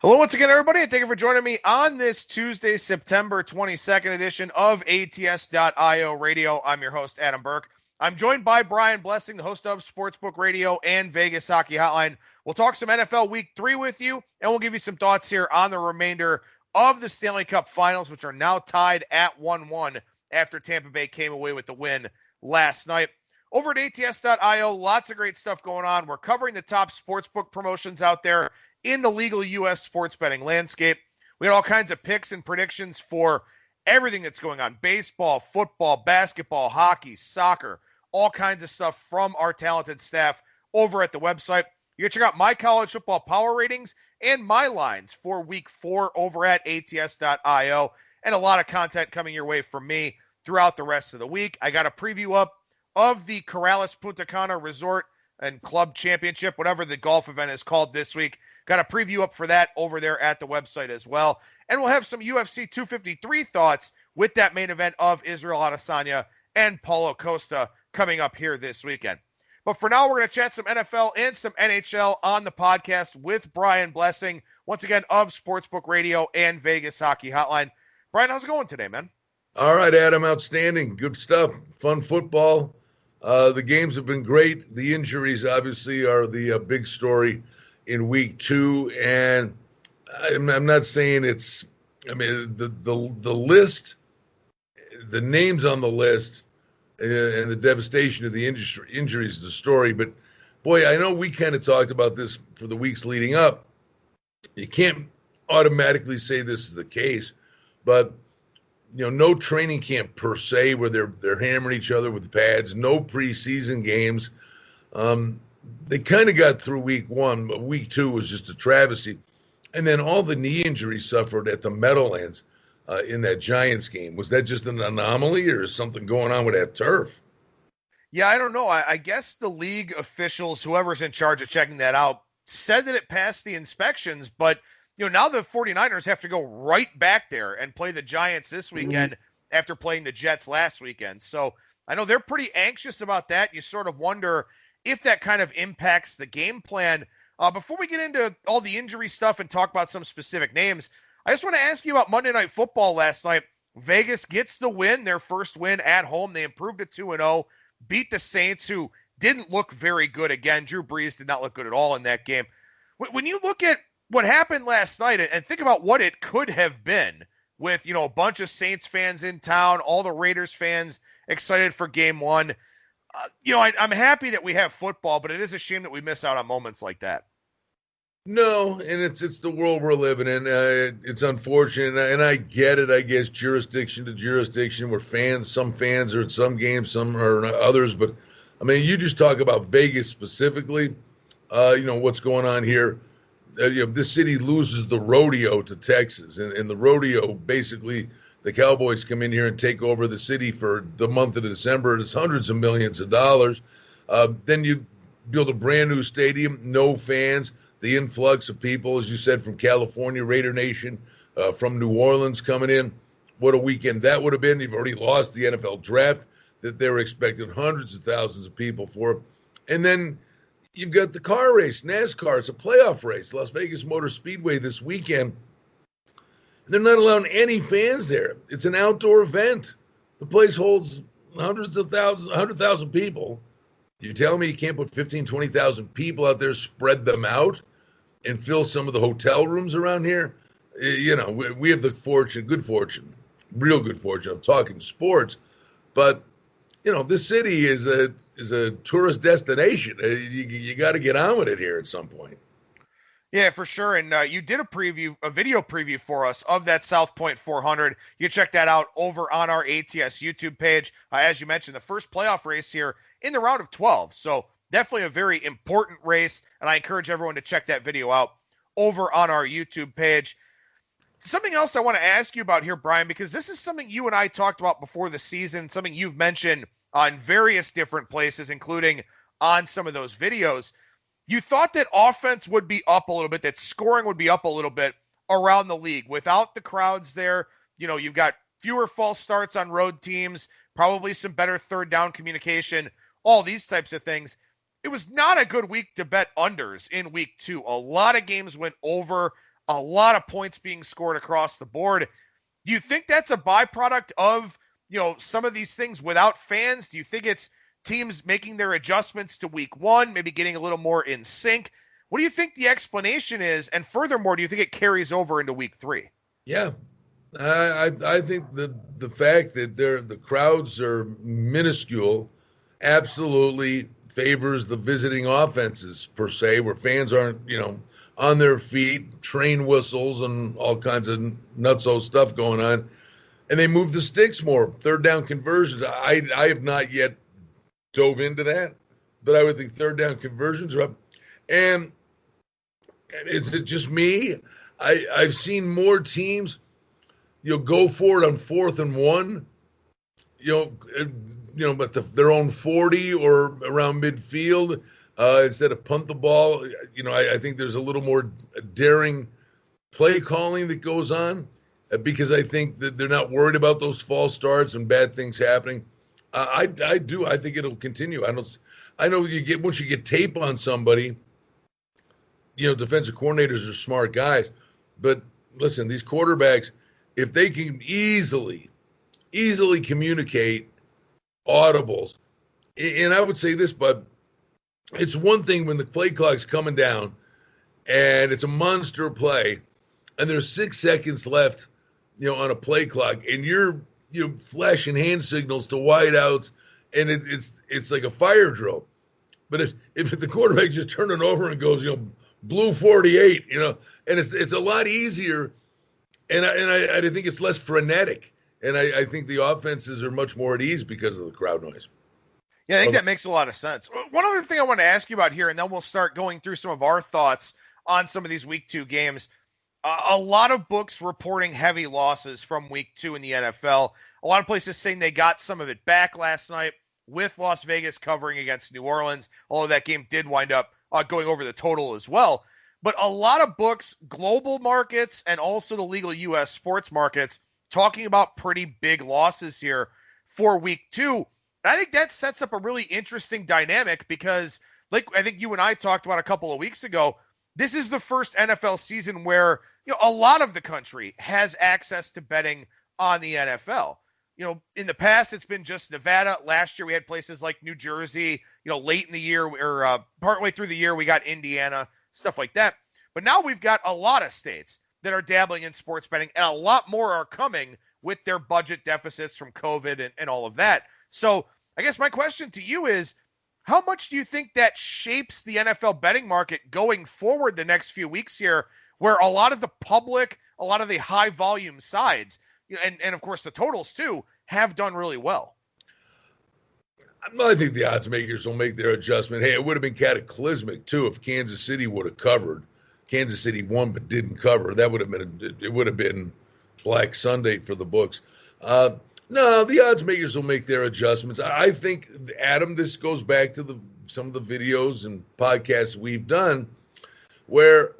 Hello once again, everybody, and thank you for joining me on this Tuesday, September 22nd edition of ATS.io Radio. I'm your host, Adam Burke. I'm joined by Brian Blessing, the host of Sportsbook Radio and Vegas Hockey Hotline. We'll talk some NFL Week 3 with you, and we'll give you some thoughts here on the remainder of the Stanley Cup Finals, which are now tied at 1-1 after Tampa Bay came away with the win last night. Over at ATS.io, lots of great stuff going on. We're covering the top sportsbook promotions out there in the legal U.S. sports betting landscape. We had all kinds of picks and predictions for everything that's going on. Baseball, football, basketball, hockey, soccer, all kinds of stuff from our talented staff over at the website. You can check out my college football power ratings and my lines for week 4 over at ATS.io, and a lot of content coming your way from me throughout the rest of the week. I got a preview up of the Corrales Punta Cana Resort and Club Championship, whatever the golf event is called this week. Got a preview up for that over there at the website as well. And we'll have some UFC 253 thoughts with that main event of Israel Adesanya and Paulo Costa coming up here this weekend. But for now, we're going to chat some NFL and some NHL on the podcast with Brian Blessing, once again, of Sportsbook Radio and Vegas Hockey Hotline. Brian, how's it going today, man? All right, Adam, outstanding. Good stuff. Fun football. The games have been great. The injuries, obviously, are the big story in week 2. And I'm not saying it's – I mean, the list, the names on the list and the devastation of the injuries is the story. But, boy, I know we kind of talked about this for the weeks leading up. You can't automatically say this is the case, but – no training camp per se where they're hammering each other with pads, no preseason games. They kind of got through week 1, but week 2 was just a travesty. And then all the knee injuries suffered at the Meadowlands in that Giants game. Was that just an anomaly, or is something going on with that turf? Yeah, I don't know. I guess the league officials, whoever's in charge of checking that out, said that it passed the inspections, but now the 49ers have to go right back there and play the Giants this weekend after playing the Jets last weekend. So I know they're pretty anxious about that. You sort of wonder if that kind of impacts the game plan. Before we get into all the injury stuff and talk about some specific names, I just want to ask you about Monday Night Football last night. Vegas gets the win, their first win at home. They improved to 2-0, beat the Saints, who didn't look very good again. Drew Brees did not look good at all in that game. When you look at what happened last night and think about what it could have been with, a bunch of Saints fans in town, all the Raiders fans excited for game 1. I'm happy that we have football, but it is a shame that we miss out on moments like that. No, and it's the world we're living in. It's unfortunate, and I get it, I guess, jurisdiction to jurisdiction, where some fans are at some games, some are at others. But, I mean, you just talk about Vegas specifically, what's going on here. This city loses the rodeo to Texas, and the rodeo, basically, the Cowboys come in here and take over the city for the month of December. It's hundreds of millions of dollars. Then you build a brand new stadium, no fans, the influx of people, as you said, from California, Raider Nation, from New Orleans coming in. What a weekend that would have been. You've already lost the NFL draft that they were expecting hundreds of thousands of people for. And then you've got the car race, NASCAR. It's a playoff race, Las Vegas Motor Speedway this weekend. They're not allowing any fans there. It's an outdoor event. The place holds 100,000 people. You tell me you can't put 15, 20,000 people out there, spread them out, and fill some of the hotel rooms around here? We have the real good fortune of talking sports, but this city is a tourist destination. You got to get on with it here at some point. Yeah, for sure. And you did a video preview for us of that South Point 400. You check that out over on our ATS YouTube page. As you mentioned, the first playoff race here in the round of 12. So definitely a very important race. And I encourage everyone to check that video out over on our YouTube page. Something else I want to ask you about here, Brian, because this is something you and I talked about before the season, something you've mentioned on various different places, including on some of those videos. You thought that offense would be up a little bit, that scoring would be up a little bit around the league. Without the crowds there, you've got fewer false starts on road teams, probably some better third down communication, all these types of things. It was not a good week to bet unders in week 2. A lot of games went over. a lot of points being scored across the board. Do you think that's a byproduct of, some of these things without fans? Do you think it's teams making their adjustments to week one, maybe getting a little more in sync? What do you think the explanation is? And furthermore, do you think it carries over into week three? Yeah. I think the fact that the crowds are minuscule absolutely favors the visiting offenses per se, where fans aren't, on their feet, train whistles and all kinds of nutso stuff going on. And they move the sticks more, third down conversions. I have not yet dove into that, but I would think third down conversions are up. And is it just me? I've seen more teams, go for it on 4th and 1, but their own 40 or around midfield instead of punt the ball. I think there's a little more daring play calling that goes on because I think that they're not worried about those false starts and bad things happening. I do. I think it'll continue. I know once you get tape on somebody, defensive coordinators are smart guys, but listen, these quarterbacks, if they can easily communicate audibles, and I would say this, but it's one thing when the play clock's coming down and it's a monster play and there's 6 seconds left, on a play clock, and you're flashing hand signals to wideouts, and it's like a fire drill. But if the quarterback just turn it over and goes, blue 48, and it's a lot easier, and I think it's less frenetic, and I think the offenses are much more at ease because of the crowd noise. Yeah, I think that makes a lot of sense. One other thing I want to ask you about here, and then we'll start going through some of our thoughts on some of these week 2 games. A lot of books reporting heavy losses from week 2 in the NFL. A lot of places saying they got some of it back last night with Las Vegas covering against New Orleans, although that game did wind up going over the total as well. But a lot of books, global markets, and also the legal U.S. sports markets, talking about pretty big losses here for week 2. And I think that sets up a really interesting dynamic because, like I think you and I talked about a couple of weeks ago, this is the first NFL season where, a lot of the country has access to betting on the NFL. In the past, it's been just Nevada. Last year, we had places like New Jersey, late in the year or partway through the year, we got Indiana, stuff like that. But now we've got a lot of states that are dabbling in sports betting, and a lot more are coming with their budget deficits from COVID and all of that. So I guess my question to you is, how much do you think that shapes the NFL betting market going forward the next few weeks here, where a lot of the public, a lot of the high volume sides, and of course the totals too, have done really well? I think the odds makers will make their adjustment. Hey, it would have been cataclysmic too if Kansas City would have covered. Kansas City won but didn't cover. It would have been Black Sunday for the books. No, the odds makers will make their adjustments. I think, Adam, this goes back to some of the videos and podcasts we've done where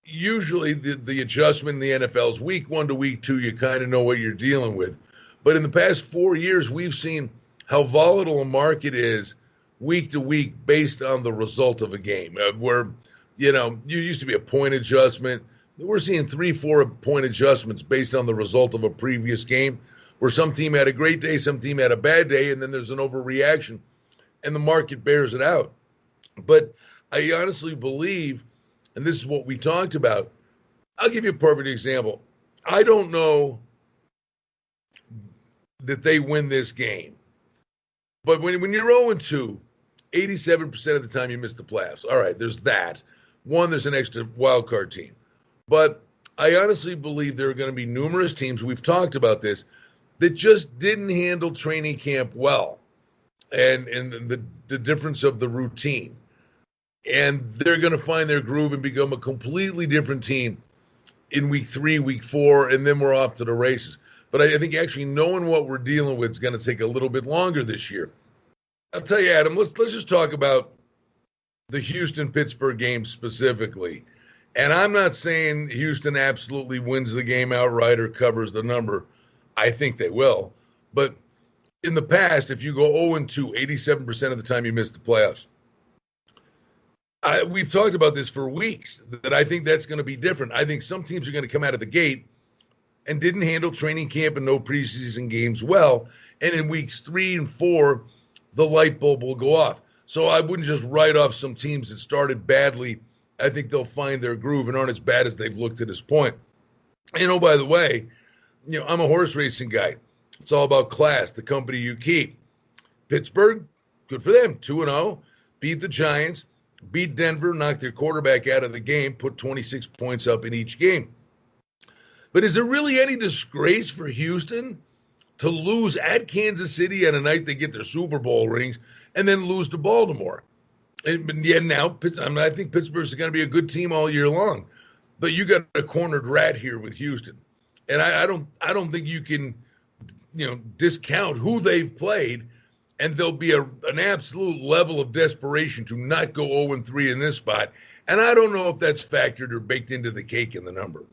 usually the adjustment in the NFL is week 1 to week 2, you kind of know what you're dealing with. But in the past 4 years, we've seen how volatile a market is week to week based on the result of a game. Where, you used to be a point adjustment. We're seeing 3-4 point adjustments based on the result of a previous game, where some team had a great day, some team had a bad day, and then there's an overreaction, and the market bears it out. But I honestly believe, and this is what we talked about, I'll give you a perfect example. I don't know that they win this game. But when you're 0-2, 87% of the time you miss the playoffs. All right, there's that. One, there's an extra wild card team. But I honestly believe there are going to be numerous teams, we've talked about this, that just didn't handle training camp well and the difference of the routine. And they're going to find their groove and become a completely different team in week 3, week 4, and then we're off to the races. But I think actually knowing what we're dealing with is going to take a little bit longer this year. I'll tell you, Adam, let's just talk about the Houston-Pittsburgh game specifically. And I'm not saying Houston absolutely wins the game outright or covers the number. I think they will. But in the past, if you go 0-2, 87% of the time you miss the playoffs. we've talked about this for weeks, that I think that's going to be different. I think some teams are going to come out of the gate and didn't handle training camp and no preseason games well. And in weeks 3 and 4, the light bulb will go off. So I wouldn't just write off some teams that started badly. I think they'll find their groove and aren't as bad as they've looked to this point. And by the way, I'm a horse racing guy. It's all about class, the company you keep. Pittsburgh, good for them, 2-0, beat the Giants, beat Denver, knocked their quarterback out of the game, put 26 points up in each game. But is there really any disgrace for Houston to lose at Kansas City on a night they get their Super Bowl rings and then lose to Baltimore? And yet now, I think Pittsburgh's going to be a good team all year long. But you got a cornered rat here with Houston. And I don't think you can, discount who they've played. And there'll be an absolute level of desperation to not go 0-3 in this spot. And I don't know if that's factored or baked into the cake in the number.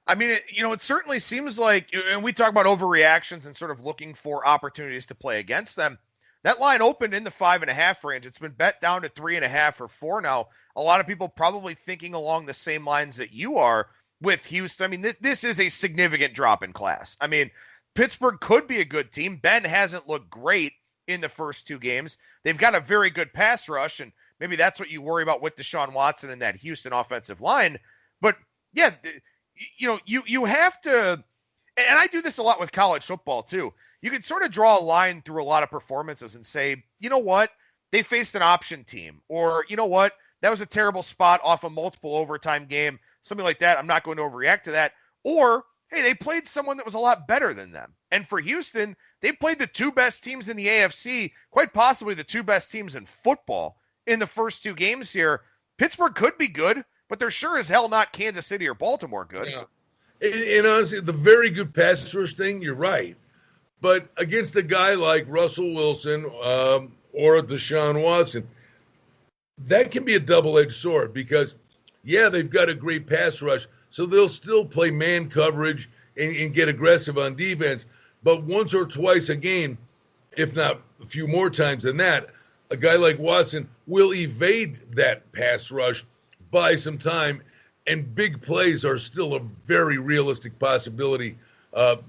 I mean, it certainly seems like, and we talk about overreactions and sort of looking for opportunities to play against them. That line opened in the 5.5 range. It's been bet down to 3.5 or 4 now. A lot of people probably thinking along the same lines that you are with Houston. I mean, this is a significant drop in class. I mean, Pittsburgh could be a good team. Ben hasn't looked great in the first 2 games. They've got a very good pass rush, and maybe that's what you worry about with Deshaun Watson and that Houston offensive line. But yeah, you have to, and I do this a lot with college football too. You can sort of draw a line through a lot of performances and say, you know what, they faced an option team, or you know what, that was a terrible spot off a multiple overtime game, something like that. I'm not going to overreact to that. Or, hey, they played someone that was a lot better than them. And for Houston, they played the 2 best teams in the AFC, quite possibly the 2 best teams in football in the first 2 games here. Pittsburgh could be good, but they're sure as hell not Kansas City or Baltimore good. Yeah. And honestly, the very good pass rush thing, you're right. But against a guy like Russell Wilson or Deshaun Watson, that can be a double-edged sword because, yeah, they've got a great pass rush, so they'll still play man coverage and get aggressive on defense. But once or twice a game, if not a few more times than that, a guy like Watson will evade that pass rush, buy some time, and big plays are still a very realistic possibility,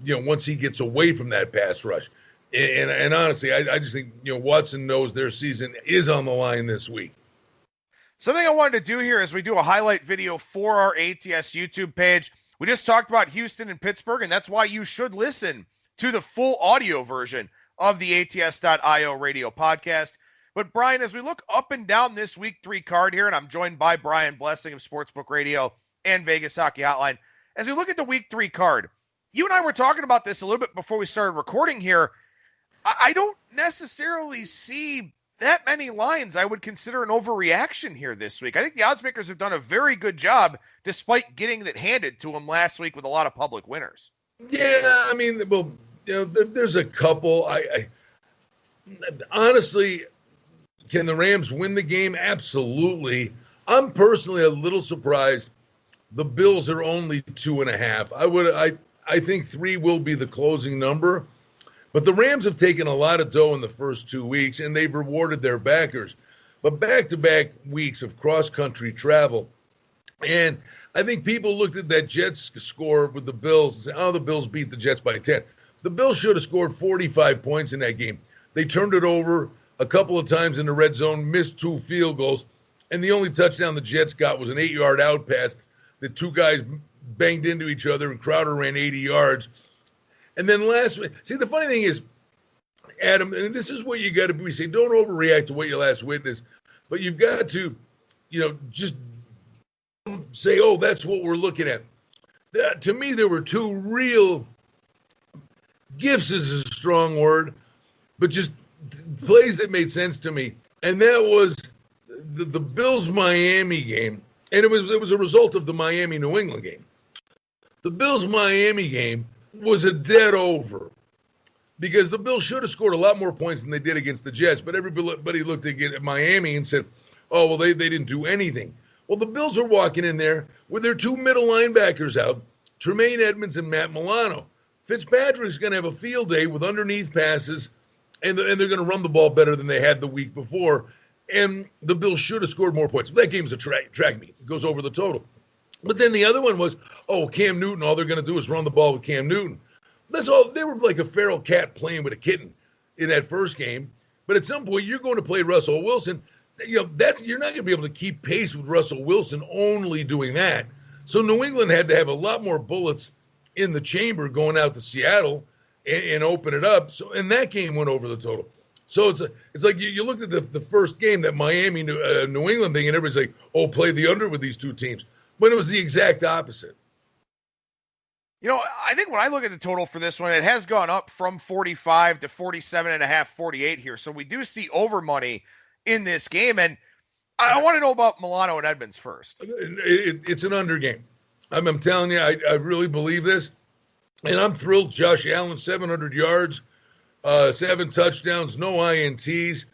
once he gets away from that pass rush. And honestly, I just think, Watson knows their season is on the line this week. Something I wanted to do here is we do a highlight video for our ATS YouTube page. We just talked about Houston and Pittsburgh, and that's why you should listen to the full audio version of the ATS.io radio podcast. But Brian, as we look up and down this week 3 card here, and I'm joined by Brian Blessing of Sportsbook Radio and Vegas Hockey Hotline. As we look at the week 3 card, you and I were talking about this a little bit before we started recording here. I don't necessarily see that many lines I would consider an overreaction here this week. I think the odds makers have done a very good job despite getting that handed to them last week with a lot of public winners. Yeah, I mean, well, there's a couple. I honestly, can the Rams win the game? Absolutely. I'm personally a little surprised the Bills are only 2.5. I think 3 will be the closing number. But the Rams have taken a lot of dough in the first 2 weeks, and they've rewarded their backers. But back-to-back weeks of cross-country travel. And I think people looked at that Jets score with the Bills and said, the Bills beat the Jets by 10. The Bills should have scored 45 points in that game. They turned it over a couple of times in the red zone, missed 2 field goals, and the only touchdown the Jets got was an 8-yard out pass that 2 guys banged into each other, and Crowder ran 80 yards. And then see, the funny thing is, Adam, and this is what you got to be saying, don't overreact to what you last witnessed, but you've got to, just say, that's what we're looking at. To me, there were 2 real gifts is a strong word, but just plays that made sense to me. And that was the Bills-Miami game, and it was a result of the Miami-New England game. The Bills-Miami game was a dead over because the Bills should have scored a lot more points than they did against the Jets, but everybody looked at Miami and said, they didn't do anything. Well, the Bills are walking in there with their 2 middle linebackers out, Tremaine Edmonds and Matt Milano. Fitzpatrick's going to have a field day with underneath passes, and they're going to run the ball better than they had the week before. And the Bills should have scored more points. That game's a track meet. It goes over the total. But then the other one was, Cam Newton, all they're going to do is run the ball with Cam Newton. That's all. They were like a feral cat playing with a kitten in that first game. But at some point, you're going to play Russell Wilson. You're not going to be able to keep pace with Russell Wilson only doing that. So New England had to have a lot more bullets in the chamber going out to Seattle and open it up. So, and that game went over the total. So it's like you looked at the first game, that Miami New England thing, and everybody's like, play the under with these two teams. But it was the exact opposite. I think when I look at the total for this one, it has gone up from 45 to 47.5, 48 here. So we do see over money in this game. And I want to know about Milano and Edmonds first. It's an under game. I'm telling you, I really believe this. And I'm thrilled. Josh Allen, 700 yards, 7 touchdowns, no INTs.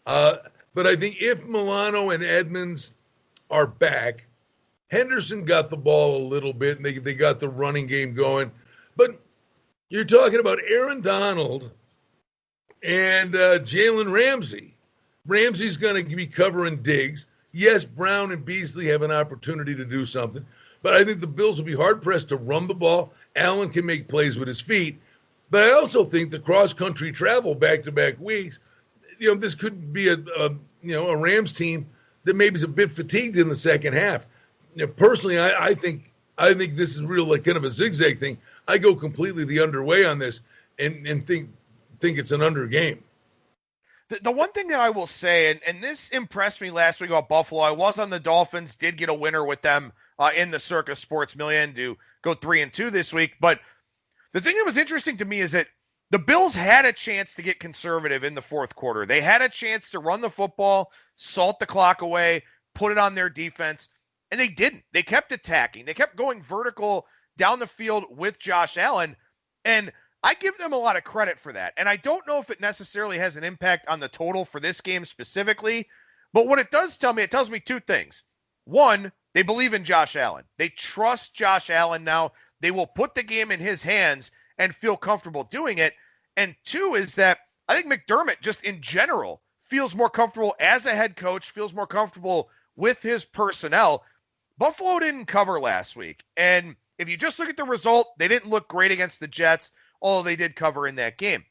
But I think if Milano and Edmonds are back, Henderson got the ball a little bit, and they got the running game going. But you're talking about Aaron Donald and Jalen Ramsey. Ramsey's going to be covering Diggs. Yes, Brown and Beasley have an opportunity to do something. But I think the Bills will be hard-pressed to run the ball. Allen can make plays with his feet. But I also think the cross-country travel back-to-back weeks, this could be a Rams team that maybe is a bit fatigued in the second half. Personally, I think this is real, like kind of a zigzag thing. I go completely the underway on this and think it's an under game. The one thing that I will say, and this impressed me last week about Buffalo, I was on the Dolphins, did get a winner with them in the Circus Sports Million to go 3-2 this week. But the thing that was interesting to me is that the Bills had a chance to get conservative in the fourth quarter. They had a chance to run the football, salt the clock away, put it on their defense. And they didn't. They kept attacking. They kept going vertical down the field with Josh Allen. And I give them a lot of credit for that. And I don't know if it necessarily has an impact on the total for this game specifically. But what it does tell me, it tells me two things. One, they believe in Josh Allen. They trust Josh Allen now. They will put the game in his hands and feel comfortable doing it. And two is that I think McDermott just in general feels more comfortable as a head coach, feels more comfortable with his personnel. Buffalo didn't cover last week. And if you just look at the result, they didn't look great against the Jets, although they did cover in that game.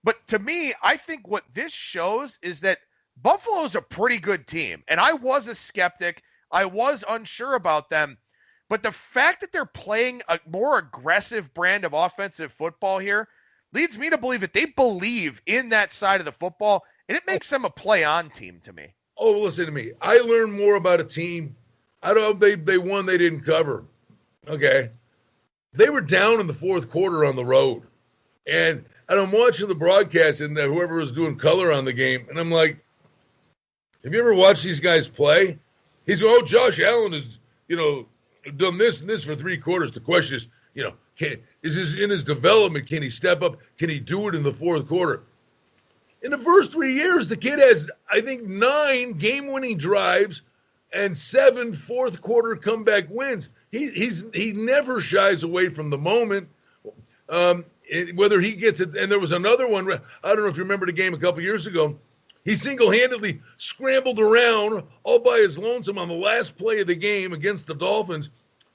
But to me, I think what this shows is that Buffalo is a pretty good team. And I was a skeptic. I was unsure about them. But the fact that they're playing a more aggressive brand of offensive football here leads me to believe that they believe in that side of the football, and it makes them a play-on team to me. Oh, listen to me. I learned more about a team. I don't know if they won, they didn't cover. Okay. They were down in the fourth quarter on the road. And I'm watching the broadcast and whoever was doing color on the game, and I'm like, have you ever watched these guys play? He's going, Josh Allen has, done this and this for 3 quarters. The question is, in his development, can he step up? Can he do it in the fourth quarter? In the first 3 years, the kid has, I think, 9 game-winning drives and 7 fourth-quarter comeback wins. He never shies away from the moment. Whether he gets it, and there was another one, I don't know if you remember the game a couple years ago, he single-handedly scrambled around all by his lonesome on the last play of the game against the Dolphins,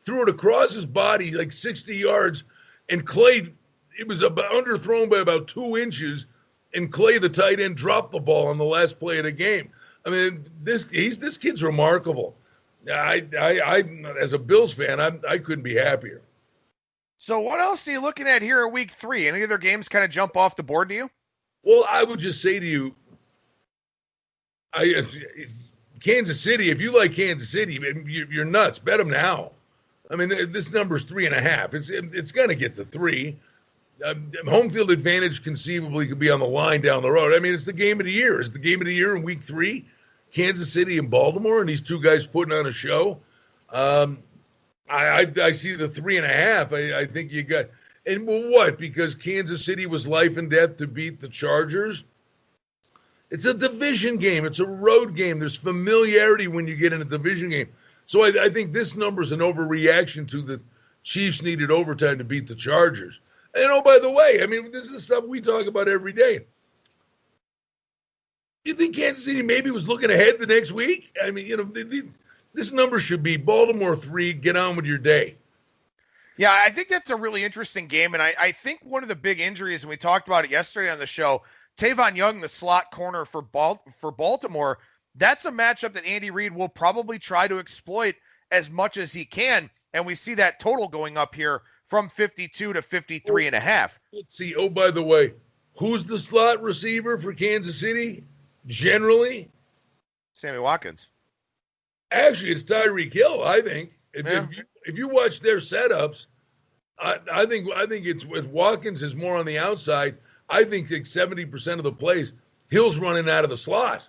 threw it across his body like 60 yards, and Clay, it was underthrown by about 2 inches, and Clay, the tight end, dropped the ball on the last play of the game. I mean, this kid's remarkable. I as a Bills fan, I couldn't be happier. So what else are you looking at here in week 3? Any other games kind of jump off the board to you? Well, I would just say to you, Kansas City, if you like Kansas City, you're nuts. Bet them now. I mean, this number's 3.5. It's going to get to 3. Home field advantage conceivably could be on the line down the road. I mean, it's the game of the year. It's the game of the year in week 3. Kansas City and Baltimore, and these two guys putting on a show. I see the 3.5. I think you got, and well, what? Because Kansas City was life and death to beat the Chargers. It's a division game. It's a road game. There's familiarity when you get in a division game. So I think this number is an overreaction to the Chiefs needed overtime to beat the Chargers. And oh, by the way, I mean, this is stuff we talk about every day. You think Kansas City maybe was looking ahead the next week? I mean, this number should be Baltimore 3, get on with your day. Yeah, I think that's a really interesting game, and I think one of the big injuries, and we talked about it yesterday on the show, Tavon Young, the slot corner for Baltimore, that's a matchup that Andy Reid will probably try to exploit as much as he can, and we see that total going up here from 52 to 53 and a half. Let's see. Oh, by the way, who's the slot receiver for Kansas City? Generally, Sammy Watkins. Actually, it's Tyreek Hill. I think if you watch their setups, I think it's with Watkins is more on the outside. I think like 70% of the plays, Hill's running out of the slot.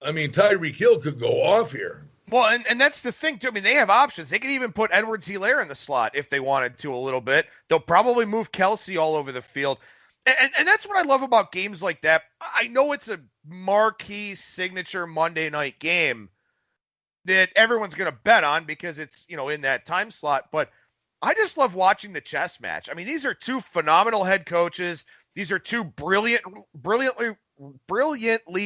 I mean, Tyreek Hill could go off here. Well, and that's the thing, too. I mean, they have options. They could even put Edwards-Helaire in the slot if they wanted to a little bit. They'll probably move Kelsey all over the field. And that's what I love about games like that. I know it's a marquee signature Monday night game that everyone's going to bet on because it's, in that time slot. But I just love watching the chess match. I mean, these are two phenomenal head coaches. These are two brilliantly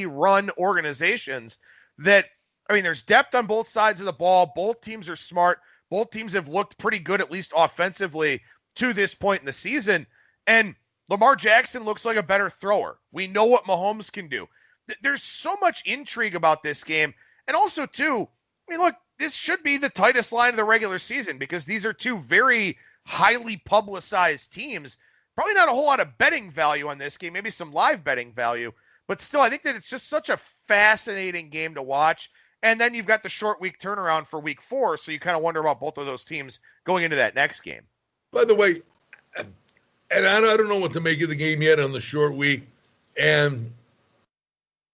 run organizations that, I mean, there's depth on both sides of the ball. Both teams are smart. Both teams have looked pretty good, at least offensively, to this point in the season. And Lamar Jackson looks like a better thrower. We know what Mahomes can do. There's so much intrigue about this game. And also, too, I mean, look, this should be the tightest line of the regular season because these are two very highly publicized teams. Probably not a whole lot of betting value on this game, maybe some live betting value. But still, I think that it's just such a fascinating game to watch. And then you've got the short week turnaround for week 4, so you kind of wonder about both of those teams going into that next game. By the way, and I don't know what to make of the game yet on the short week, and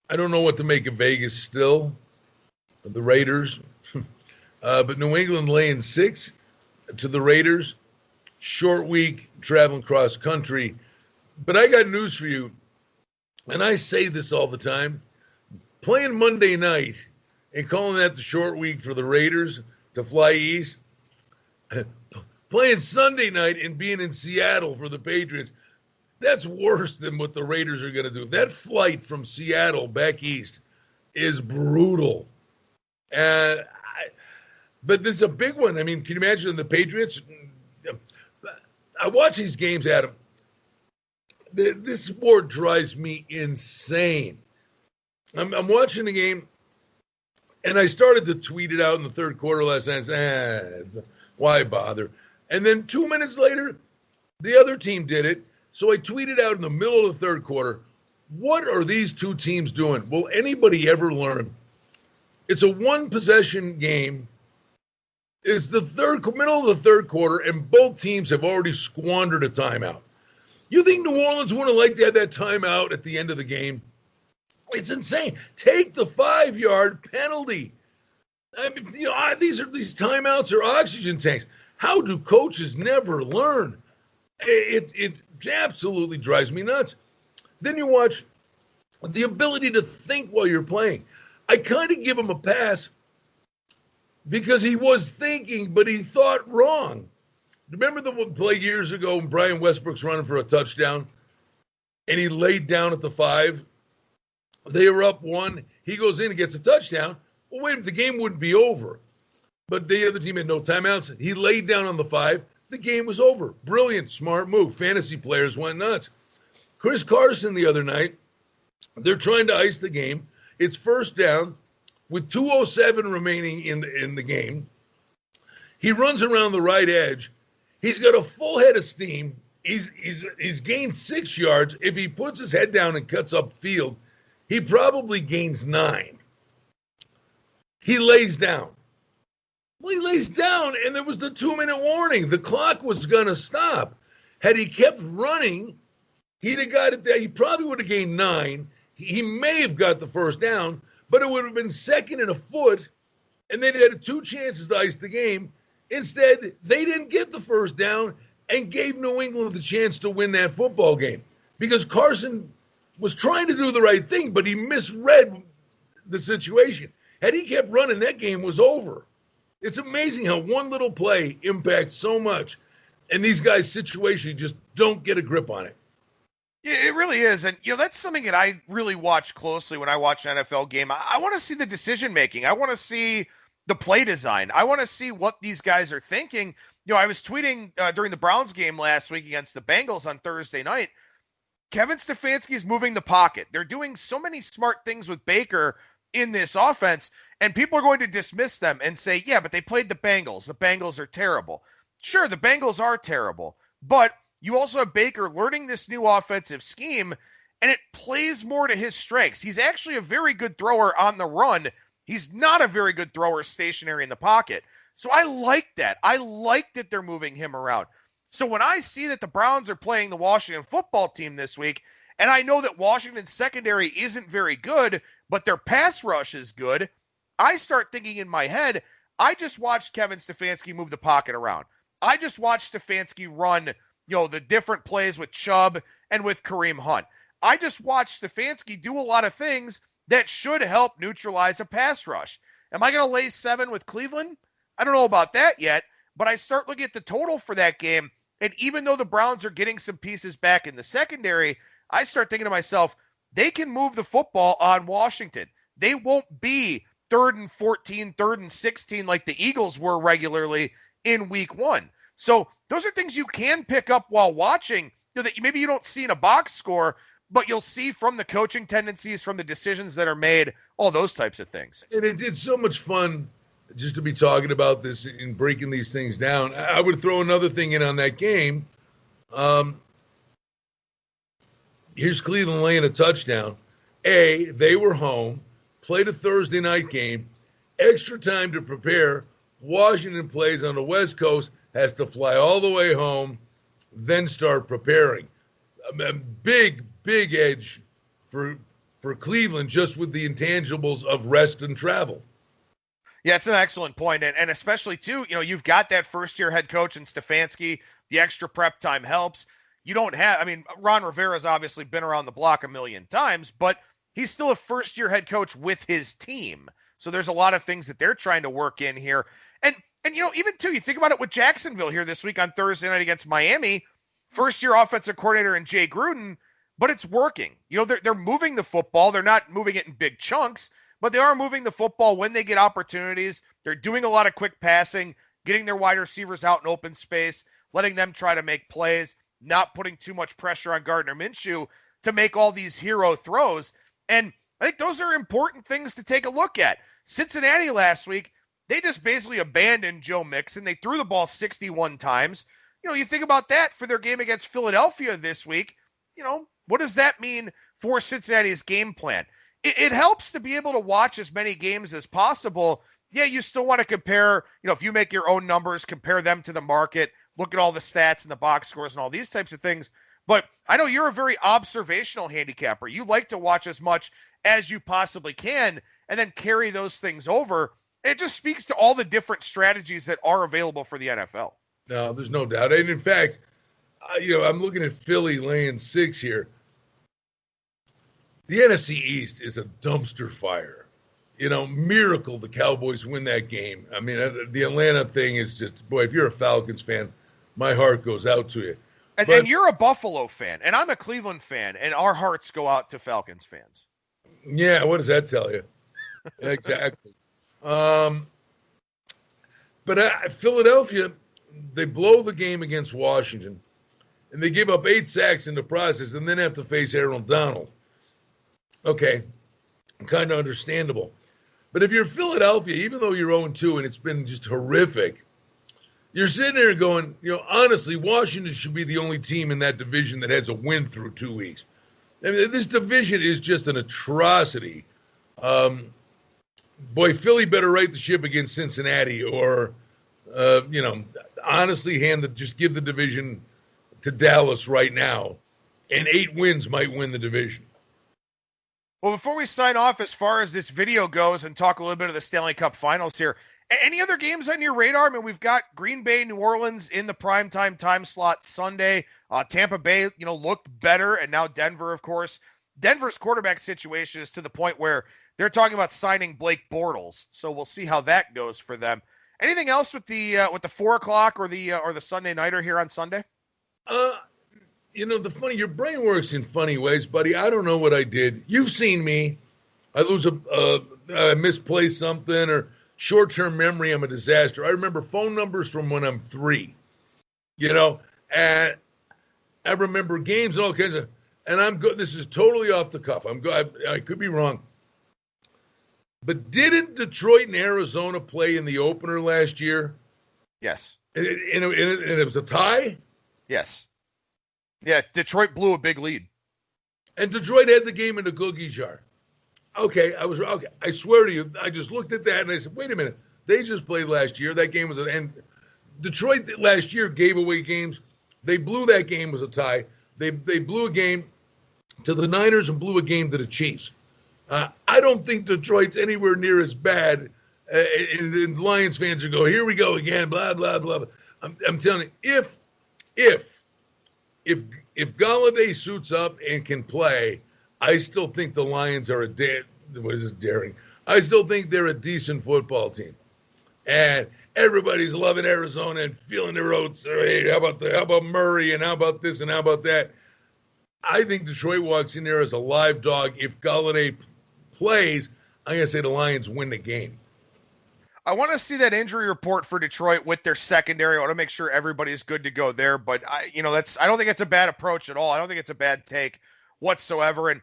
I don't know what to make of Vegas still, the Raiders. But New England laying 6 to the Raiders, short week, traveling cross country. But I got news for you, and I say this all the time. Playing Monday night and calling that the short week for the Raiders to fly east, playing Sunday night and being in Seattle for the Patriots, that's worse than what the Raiders are going to do. That flight from Seattle back east is brutal. But this is a big one. I mean, can you imagine the Patriots? I watch these games, Adam. This sport drives me insane. I'm watching the game, and I started to tweet it out in the third quarter last night. I said, why bother? And then 2 minutes later, the other team did it. So I tweeted out in the middle of the third quarter, what are these two teams doing? Will anybody ever learn? It's a one-possession game. It's the middle of the third quarter, and both teams have already squandered a timeout. You think New Orleans wouldn't have liked to have that timeout at the end of the game? It's insane. Take the 5-yard penalty. I mean, these timeouts are oxygen tanks. How do coaches never learn? It absolutely drives me nuts. Then you watch the ability to think while you're playing. I kind of give him a pass because he was thinking, but he thought wrong. Remember the play years ago when Brian Westbrook's running for a touchdown and he laid down at the 5? They were up 1. He goes in and gets a touchdown. Well, wait, the game wouldn't be over. But the other team had no timeouts. He laid down on the 5. The game was over. Brilliant, smart move. Fantasy players went nuts. Chris Carson the other night, they're trying to ice the game. It's first down with 2:07 remaining in the game. He runs around the right edge. He's got a full head of steam. He's gained 6 yards. If he puts his head down and cuts up field, he probably gains 9. He lays down. Well, he lays down, and there was the 2-minute warning. The clock was going to stop. Had he kept running, he'd have got it there. He probably would have gained 9. He may have got the first down, but it would have been second and a foot, and they'd had 2 chances to ice the game. Instead, they didn't get the first down and gave New England the chance to win that football game because Carson was trying to do the right thing, but he misread the situation. Had he kept running, that game was over. It's amazing how one little play impacts so much, and these guys' situation just don't get a grip on it. Yeah, it really is. And, that's something that I really watch closely when I watch an NFL game. I want to see the decision making. I want to see the play design. I want to see what these guys are thinking. I was tweeting during the Browns game last week against the Bengals on Thursday night. Kevin Stefanski is moving the pocket. They're doing so many smart things with Baker in this offense, and people are going to dismiss them and say, yeah, but they played the Bengals. The Bengals are terrible. Sure, the Bengals are terrible, but you also have Baker learning this new offensive scheme, and it plays more to his strengths. He's actually a very good thrower on the run. He's not a very good thrower stationary in the pocket. So I like that. I like that they're moving him around. So when I see that the Browns are playing the Washington football team this week, and I know that Washington's secondary isn't very good, but their pass rush is good, I start thinking in my head, I just watched Kevin Stefanski move the pocket around. I just watched Stefanski run, the different plays with Chubb and with Kareem Hunt. I just watched Stefanski do a lot of things that should help neutralize a pass rush. Am I going to lay 7 with Cleveland? I don't know about that yet, but I start looking at the total for that game. And even though the Browns are getting some pieces back in the secondary, I start thinking to myself, they can move the football on Washington. They won't be 3rd and 14, 3rd and 16 like the Eagles were regularly in week 1. So those are things you can pick up while watching, that maybe you don't see in a box score, but you'll see from the coaching tendencies, from the decisions that are made, all those types of things. And it's so much fun just to be talking about this and breaking these things down. I would throw another thing in on that game. Here's Cleveland laying a touchdown. They were home, played a Thursday night game, extra time to prepare. Washington plays on the West Coast, has to fly all the way home, then start preparing. A big edge for Cleveland just with the intangibles of rest and travel. Yeah, it's an excellent point. And especially, too, you've got that first-year head coach in Stefanski. The extra prep time helps. You don't have, Ron Rivera's obviously been around the block a million times, but he's still a first-year head coach with his team. So there's a lot of things that they're trying to work in here. And even, too, you think about it with Jacksonville here this week on Thursday night against Miami, first-year offensive coordinator in Jay Gruden, but it's working. They're moving the football. They're not moving it in big chunks, but they are moving the football when they get opportunities. They're doing a lot of quick passing, getting their wide receivers out in open space, letting them try to make plays, not putting too much pressure on Gardner Minshew to make all these hero throws. And I think those are important things to take a look at. Cincinnati last week, they just basically abandoned Joe Mixon. They threw the ball 61 times. You think about that for their game against Philadelphia this week. What does that mean for Cincinnati's game plan? It helps to be able to watch as many games as possible. Yeah, you still want to compare, if you make your own numbers, compare them to the market, look at all the stats and the box scores and all these types of things. But I know you're a very observational handicapper. You like to watch as much as you possibly can and then carry those things over. It just speaks to all the different strategies that are available for the NFL. No, there's no doubt. And in fact, I'm looking at Philly laying 6 here. The NFC East is a dumpster fire. Miracle the Cowboys win that game. The Atlanta thing is just, boy, if you're a Falcons fan, my heart goes out to you. And you're a Buffalo fan, and I'm a Cleveland fan, and our hearts go out to Falcons fans. Yeah, what does that tell you? Exactly. But Philadelphia, they blow the game against Washington, and they give up 8 sacks in the process and then have to face Aaron Donald. Okay, kind of understandable. But if you're Philadelphia, even though you're 0-2 and it's been just horrific, you're sitting there going, honestly, Washington should be the only team in that division that has a win through 2 weeks. This division is just an atrocity. Boy, Philly better right the ship against Cincinnati or, honestly, just give the division to Dallas right now. And 8 wins might win the division. Well, before we sign off, as far as this video goes and talk a little bit of the Stanley Cup Finals here, any other games on your radar? We've got Green Bay, New Orleans in the primetime time slot Sunday. Tampa Bay, looked better, and now Denver, of course. Denver's quarterback situation is to the point where they're talking about signing Blake Bortles, so we'll see how that goes for them. Anything else with the 4 o'clock or the Sunday nighter here on Sunday? your brain works in funny ways, buddy. I don't know what I did. You've seen me. I lose I misplace something, or short-term memory. I'm a disaster. I remember phone numbers from when I'm 3, and I remember games and all kinds of, and I'm good. This is totally off the cuff. I could be wrong. But didn't Detroit and Arizona play in the opener last year? Yes. And it was a tie? Yes. Yeah, Detroit blew a big lead. And Detroit had the game in the cookie jar. Okay, I swear to you, I just looked at that and I said, wait a minute. They just played last year. That game was and Detroit last year gave away games. They blew that game, was a tie. They blew a game to the Niners and blew a game to the Chiefs. I don't think Detroit's anywhere near as bad. And Lions fans are going, here we go again, blah, blah, blah. I'm telling you, if Galladay suits up and can play, I still think the Lions are daring. I still think they're a decent football team. And everybody's loving Arizona and feeling their oats. Hey, how about Murray, and how about this and how about that? I think Detroit walks in there as a live dog. If Galladay plays, I'm going to say the Lions win the game. I want to see that injury report for Detroit with their secondary. I want to make sure everybody's good to go there. But I don't think it's a bad approach at all. I don't think it's a bad take whatsoever. And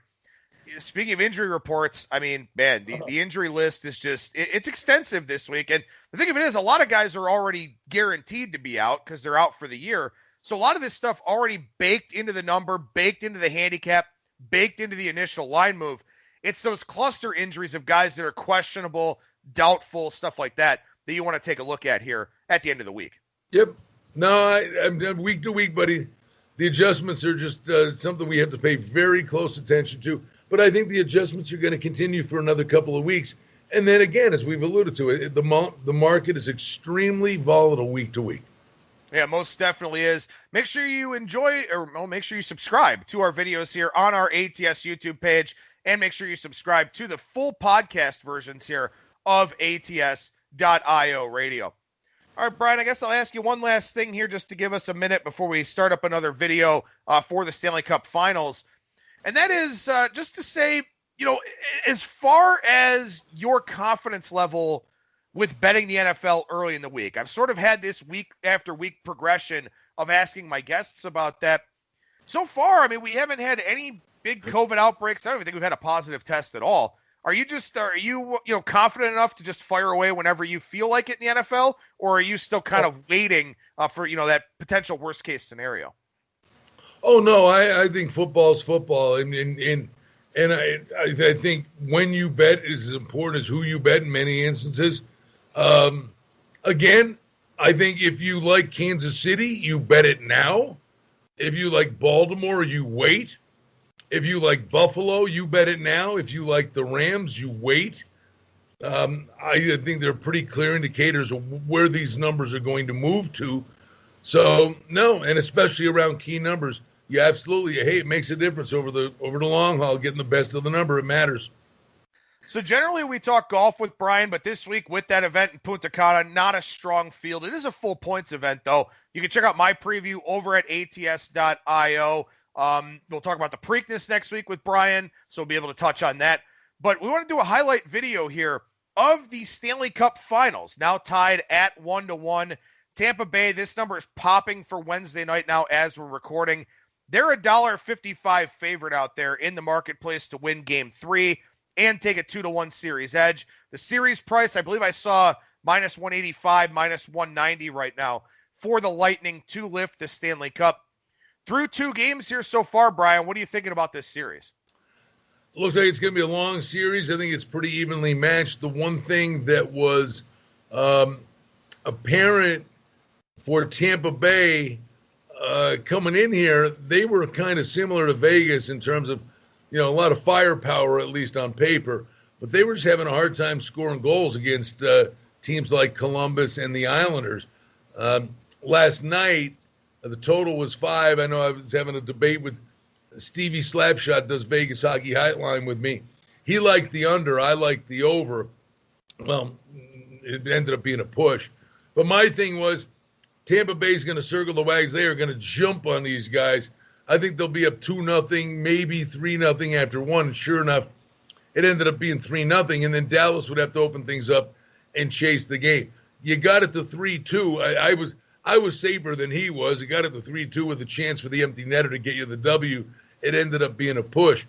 speaking of injury reports, I mean, man, the injury list is it's extensive this week. And the thing of it is, a lot of guys are already guaranteed to be out because they're out for the year. So a lot of this stuff already baked into the number, baked into the handicap, baked into the initial line move. It's those cluster injuries of guys that are questionable, doubtful, stuff like that you want to take a look at here at the end of the week. Yep. No, I'm week to week, buddy. The adjustments are just something we have to pay very close attention to. But I think the adjustments are going to continue for another couple of weeks. And then again, as we've alluded to, the market is extremely volatile week to week. Yeah, most definitely is. Make sure you make sure you subscribe to our videos here on our ATS YouTube page, and make sure you subscribe to the full podcast versions here of ATS.io radio. All right, Brian, I guess I'll ask you one last thing here just to give us a minute before we start up another video for the Stanley Cup Finals. And that is just to say, as far as your confidence level with betting the NFL early in the week, I've sort of had this week after week progression of asking my guests about that. So far, I mean, we haven't had any big COVID outbreaks. I don't even think we've had a positive test at all. Are you confident enough to just fire away whenever you feel like it in the NFL, or are you still kind of waiting for that potential worst case scenario? Oh no, I think football's football, and I think when you bet is as important as who you bet in many instances. Again, I think if you like Kansas City, you bet it now. If you like Baltimore, you wait. If you like Buffalo, you bet it now. If you like the Rams, you wait. I think there are pretty clear indicators of where these numbers are going to move to. So, no, and especially around key numbers, you absolutely, hey, it makes a difference over the long haul, getting the best of the number. It matters. So generally we talk golf with Brian, but this week with that event in Punta Cana, not a strong field. It is a full points event, though. You can check out my preview over at ats.io. We'll talk about the Preakness next week with Brian, so we'll be able to touch on that. But we want to do a highlight video here of the Stanley Cup Finals, now tied at 1-1. Tampa Bay, this number is popping for Wednesday night now as we're recording. They're a $1.55 favorite out there in the marketplace to win Game 3 and take a 2-1 series edge. The series price, I believe I saw minus 185, minus 190 right now for the Lightning to lift the Stanley Cup. Through 2 games here so far, Brian, what are you thinking about this series? Looks like it's going to be a long series. I think it's pretty evenly matched. The one thing that was apparent for Tampa Bay coming in here, they were kind of similar to Vegas in terms of, a lot of firepower, at least on paper. But they were just having a hard time scoring goals against teams like Columbus and the Islanders. Last night, the total was 5. I know I was having a debate with Stevie Slapshot, does Vegas Hockey Hotline with me. He liked the under. I liked the over. Well, it ended up being a push. But my thing was Tampa Bay's going to circle the wagons. They are going to jump on these guys. I think they'll be up 2-0, maybe 3-0 after one. Sure enough, it ended up being 3-0, and then Dallas would have to open things up and chase the game. You got it to 3-2. I was safer than he was. He got it to 3-2 with a chance for the empty netter to get you the W. It ended up being a push.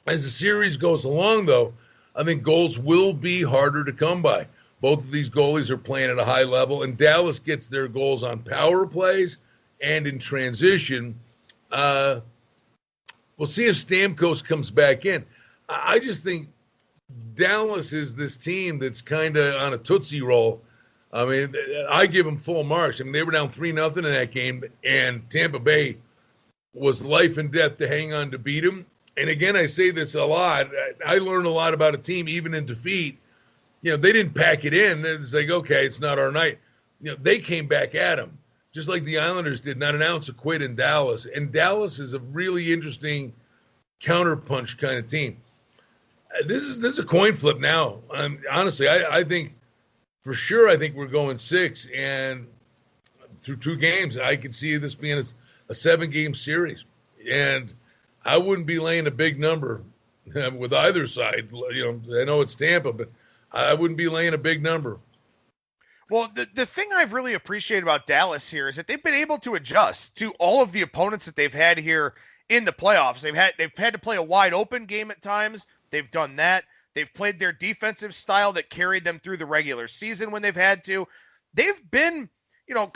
As the series goes along, though, I think goals will be harder to come by. Both of these goalies are playing at a high level, and Dallas gets their goals on power plays and in transition. We'll see if Stamkos comes back in. I just think Dallas is this team that's kind of on a tootsie roll. I mean, I give them full marks. I mean, they were down 3-0 in that game, and Tampa Bay was life and death to hang on to beat them. And again, I say this a lot. I learned a lot about a team, even in defeat. You know, they didn't pack it in. It's like, okay, it's not our night. You know, they came back at them, just like the Islanders did. Not an ounce of quit in Dallas. And Dallas is a really interesting counterpunch kind of team. This is a coin flip now. Honestly, I think for sure, I think we're going 6. And through 2 games, I could see this being a 7-game series. And I wouldn't be laying a big number with either side. You know, I know it's Tampa, but I wouldn't be laying a big number. Well, the thing I've really appreciated about Dallas here is that they've been able to adjust to all of the opponents that they've had here in the playoffs. They've had to play a wide open game at times. They've done that. They've played their defensive style that carried them through the regular season when they've had to. They've been, you know,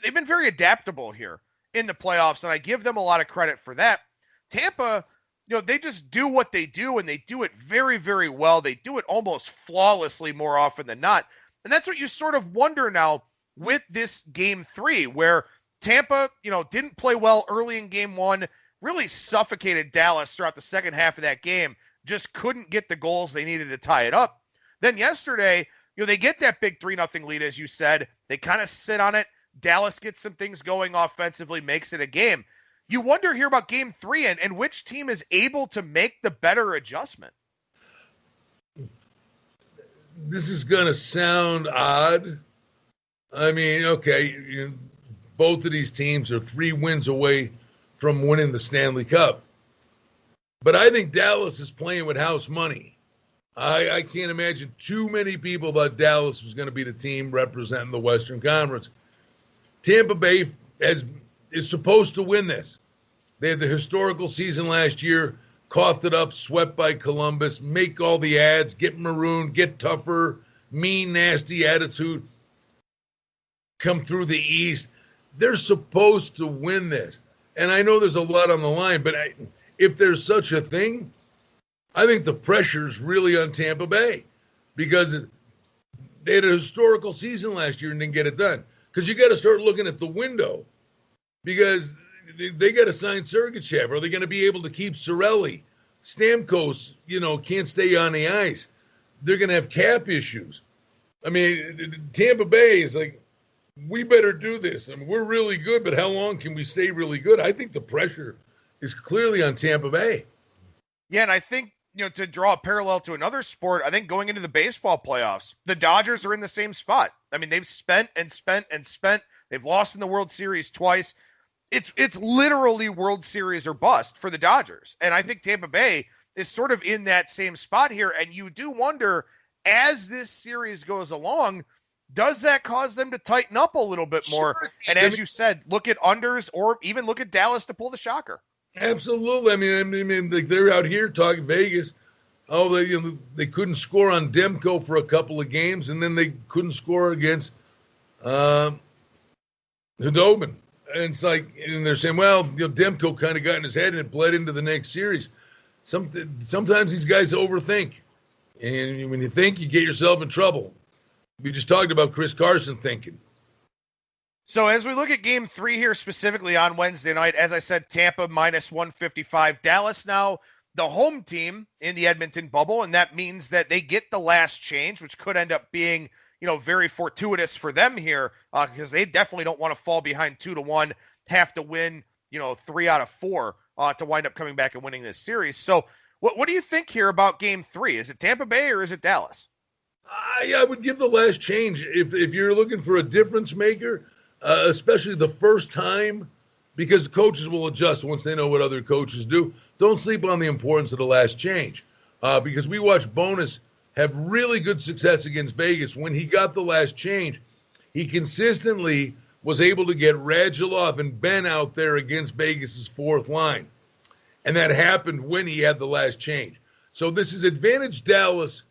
they've been very adaptable here in the playoffs, and I give them a lot of credit for that. Tampa, you know, they just do what they do, and they do it very, very well. They do it almost flawlessly more often than not. And that's what you sort of wonder now with this game 3, where Tampa, you know, didn't play well early in game 1, really suffocated Dallas throughout the second half of that game, just couldn't get the goals they needed to tie it up. Then yesterday, you know, they get that big 3-0 lead, as you said. They kind of sit on it. Dallas gets some things going offensively, makes it a game. You wonder here about game 3 and which team is able to make the better adjustment. This is going to sound odd. I mean, okay, both of these teams are 3 wins away from winning the Stanley Cup. But I think Dallas is playing with house money. I can't imagine too many people thought Dallas was going to be the team representing the Western Conference. Tampa Bay is supposed to win this. They had the historical season last year, coughed it up, swept by Columbus, make all the ads, get marooned, get tougher, mean, nasty attitude, come through the East. They're supposed to win this. And I know there's a lot on the line, but if there's such a thing, I think the pressure's really on Tampa Bay because they had a historical season last year and didn't get it done. Because you got to start looking at the window because they got to sign Sergachev. Are they going to be able to keep Cirelli? Stamkos, you know, can't stay on the ice. They're going to have cap issues. I mean, Tampa Bay is like, we better do this. I mean, we're really good, but how long can we stay really good? I think the pressure is clearly on Tampa Bay. Yeah, and I think, you know, to draw a parallel to another sport, I think going into the baseball playoffs, the Dodgers are in the same spot. I mean, they've spent and spent and spent. They've lost in the World Series twice. It's literally World Series or bust for the Dodgers. And I think Tampa Bay is sort of in that same spot here. And you do wonder, as this series goes along, does that cause them to tighten up a little bit more? Sure. And as you said, look at unders or even look at Dallas to pull the shocker. Absolutely. I mean, like they're out here talking Vegas. Oh, they couldn't score on Demko for a couple of games, and then they couldn't score against Hudobin. And it's like, and they're saying, well, you know, Demko kind of got in his head and it bled into the next series. Sometimes these guys overthink, and when you think, you get yourself in trouble. We just talked about Chris Carson thinking. So as we look at game 3 here specifically on Wednesday night, as I said, Tampa minus 155. Dallas now the home team in the Edmonton bubble, and that means that they get the last change, which could end up being, you know, very fortuitous for them here because they definitely don't want to fall behind 2-1, have to win, you know, 3 out of 4 to wind up coming back and winning this series. So what do you think here about game 3? Is it Tampa Bay or is it Dallas? I would give the last change if you're looking for a difference maker. Especially the first time because coaches will adjust once they know what other coaches do. Don't sleep on the importance of the last change, because we watched Bonus have really good success against Vegas. When he got the last change, he consistently was able to get Radulov and Ben out there against Vegas's fourth line. And that happened when he had the last change. So this is advantage Dallas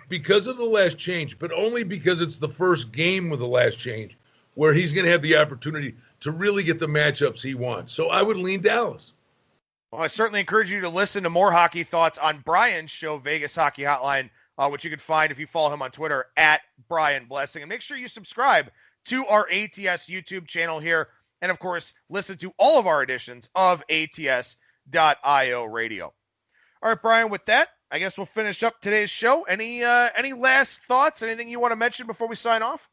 because of the last change, but only because it's the first game with the last change where he's going to have the opportunity to really get the matchups he wants. So I would lean Dallas. Well, I certainly encourage you to listen to more hockey thoughts on Brian's show, Vegas Hockey Hotline, which you can find if you follow him on Twitter at Brian Blessing. And make sure you subscribe to our ATS YouTube channel here. And, of course, listen to all of our editions of ATS.io radio. All right, Brian, with that, I guess we'll finish up today's show. Any last thoughts? Anything you want to mention before we sign off?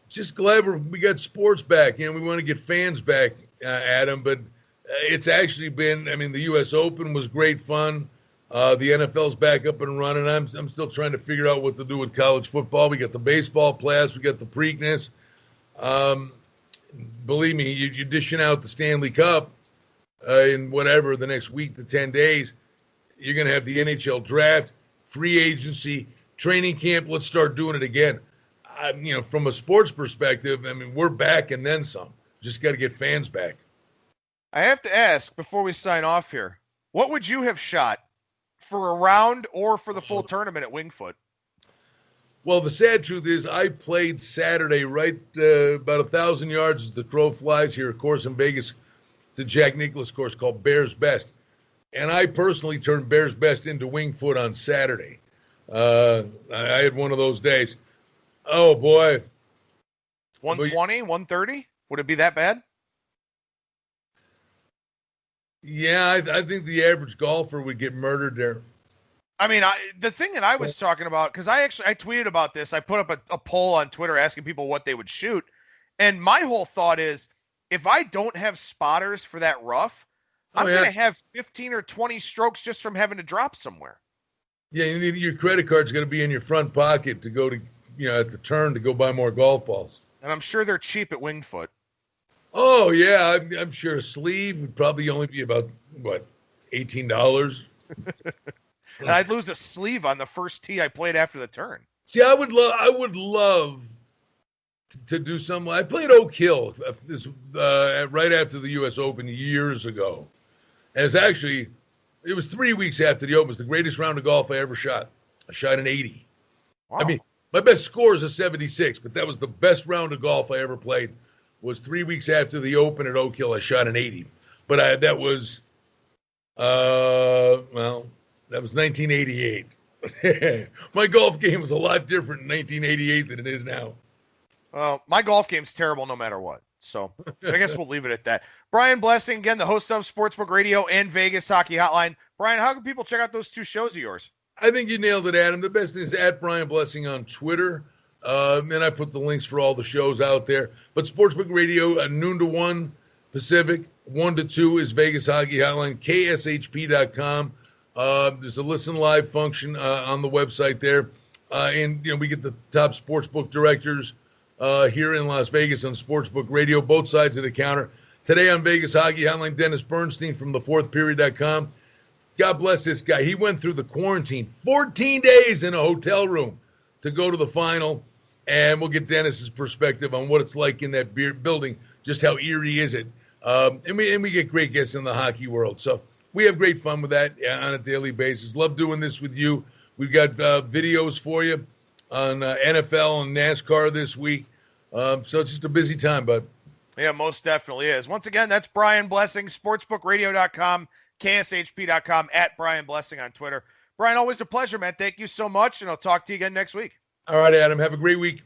Just glad we got sports back. We want to get fans back, Adam, but it's actually been, the U.S. Open was great fun. The NFL's back up and running. I'm still trying to figure out what to do with college football. We got the baseball playoffs. We got the Preakness. Believe me, you're dishing out the Stanley Cup in whatever, the next week to 10 days. You're going to have the NHL draft, free agency, training camp. Let's start doing it again. From a sports perspective, we're back and then some. Just got to get fans back. I have to ask before we sign off here, what would you have shot for a round or for the full tournament at Wingfoot? Well, the sad truth is I played Saturday right about 1,000 yards as the crow flies here, a course in Vegas. It's a Jack Nicklaus course called Bears Best. And I personally turned Bears Best into Wingfoot on Saturday. I had one of those days. Oh, boy. 120, 130? Would it be that bad? Yeah, I think the average golfer would get murdered there. The thing that I was talking about, because I tweeted about this. I put up a poll on Twitter asking people what they would shoot. And my whole thought is, if I don't have spotters for that rough, I'm going to have 15 or 20 strokes just from having to drop somewhere. Yeah, your credit card's going to be in your front pocket to go to, at the turn to go buy more golf balls. And I'm sure they're cheap at Wingfoot. Oh, yeah. I'm sure a sleeve would probably only be about, $18? And I'd lose a sleeve on the first tee I played after the turn. See, I would love to do something. I played Oak Hill right after the U.S. Open years ago. And it was 3 weeks after the Open. It was the greatest round of golf I ever shot. I shot an 80. Wow. My best score is a 76, but that was the best round of golf I ever played. Was 3 weeks after the Open at Oak Hill. I shot an 80. But that was 1988. My golf game was a lot different in 1988 than it is now. Well, my golf game's terrible no matter what. So I guess we'll leave it at that. Brian Blessing, again, the host of Sportsbook Radio and Vegas Hockey Hotline. Brian, how can people check out those two shows of yours? I think you nailed it, Adam. The best thing is at Brian Blessing on Twitter. And I put the links for all the shows out there. But Sportsbook Radio, noon to 1 Pacific, 1 to 2 is Vegas Hockey Hotline, kshp.com. There's a listen live function on the website there. And we get the top sportsbook directors here in Las Vegas on Sportsbook Radio, both sides of the counter. Today on Vegas Hockey Hotline, Dennis Bernstein from thefourthperiod.com. God bless this guy. He went through the quarantine, 14 days in a hotel room to go to the final. And we'll get Dennis's perspective on what it's like in that building, just how eerie is it. And we get great guests in the hockey world. So we have great fun with that on a daily basis. Love doing this with you. We've got videos for you on NFL and NASCAR this week. So it's just a busy time, bud. Yeah, most definitely is. Once again, that's Brian Blessing, sportsbookradio.com, kshp.com, at Brian Blessing on Twitter. Brian, always a pleasure, man. Thank you so much, and I'll talk to you again next week. All right, Adam. Have a great week.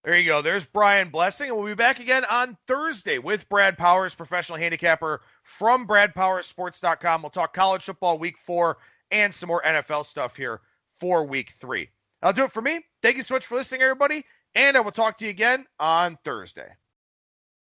There you go. There's Brian Blessing, and we'll be back again on Thursday with Brad Powers, professional handicapper from BradPowersSports.com. We'll talk college football week 4 and some more NFL stuff here for week 3. That'll do it for me. Thank you so much for listening, everybody, and I will talk to you again on Thursday.